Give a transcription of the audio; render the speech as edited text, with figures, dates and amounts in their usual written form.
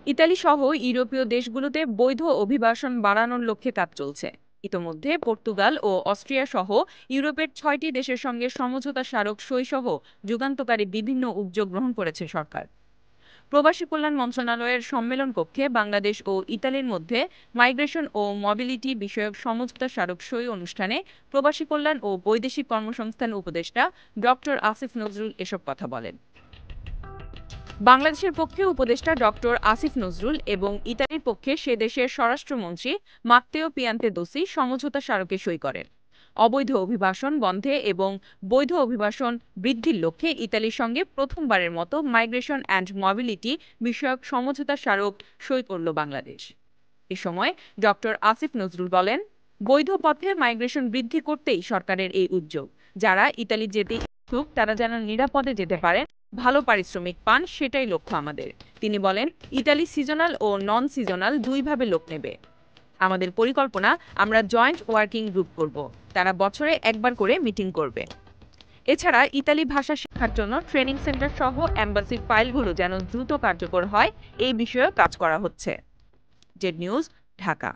Italy সহ ইউরোপীয় দেশগুলোতে বৈধ অভিবাসন বাড়ানোর লক্ষ্যে কাজ চলছে। ইতোমধ্যে পর্তুগাল ও অস্ট্রিয়া সহ ইউরোপের ৬টি দেশের সঙ্গে সমঝোতা স্মারক সই সহ যুগান্তকারী বিভিন্ন উদ্যোগ গ্রহণ করেছে সরকার। প্রবাসী কল্যাণ মন্ত্রণালয়ের সম্মেলন কক্ষে বাংলাদেশ ও ইতালির মধ্যে মাইগ্রেশন ও মোবিলিটি বিষয়ক সমঝোতা স্মারক সই অনুষ্ঠানে প্রবাসী কল্যাণ ও বৈদেশিক কর্মসংস্থান উপদেষ্টা ডক্টর আসিফ নজরুল এসব কথা বলেন। বাংলাদেশের পক্ষে উপদেষ্টা ডক্টর আসিফ নজরুল এবং ইতালির পক্ষে সে দেশের স্বরাষ্ট্রমন্ত্রী মাত্তেও পিয়ান্তেদোসি সমঝোতা স্মারকে সই করেন। অবৈধ অভিবাসন বন্ধে এবং বৈধ অভিবাসন বৃদ্ধির লক্ষ্যে ইতালির সঙ্গে প্রথমবারের মতো মাইগ্রেশন অ্যান্ড মোবিলিটি বিষয়ক সমঝোতা স্মারক সই করল বাংলাদেশ। এ সময় ডক্টর আসিফ নজরুল বলেন, বৈধ পথে মাইগ্রেশন বৃদ্ধি করতেই সরকারের এই উদ্যোগ। যারা ইতালি যেতে ইচ্ছুক তারা যেন নিরাপদে যেতে পারেন, ভালো পারিশ্রমিক পান, সেটাই লক্ষ্য আমাদের। তিনি বলেন, ইতালি সিজনাল ও নন সিজনাল দুইভাবে লোক নেবে। আমাদের পরিকল্পনা, আমরা জয়েন্ট ওয়ার্কিং গ্রুপ করব। তারা বছরে একবার করে মিটিং করবে। এছাড়া ইতালি ভাষা শেখার জন্য ট্রেনিং সেন্টার সহ এম্বাসির ফাইলগুলো যেন দ্রুত কার্যকর হয়, এই বিষয়েও কাজ করা হচ্ছে। Z news, Dhaka.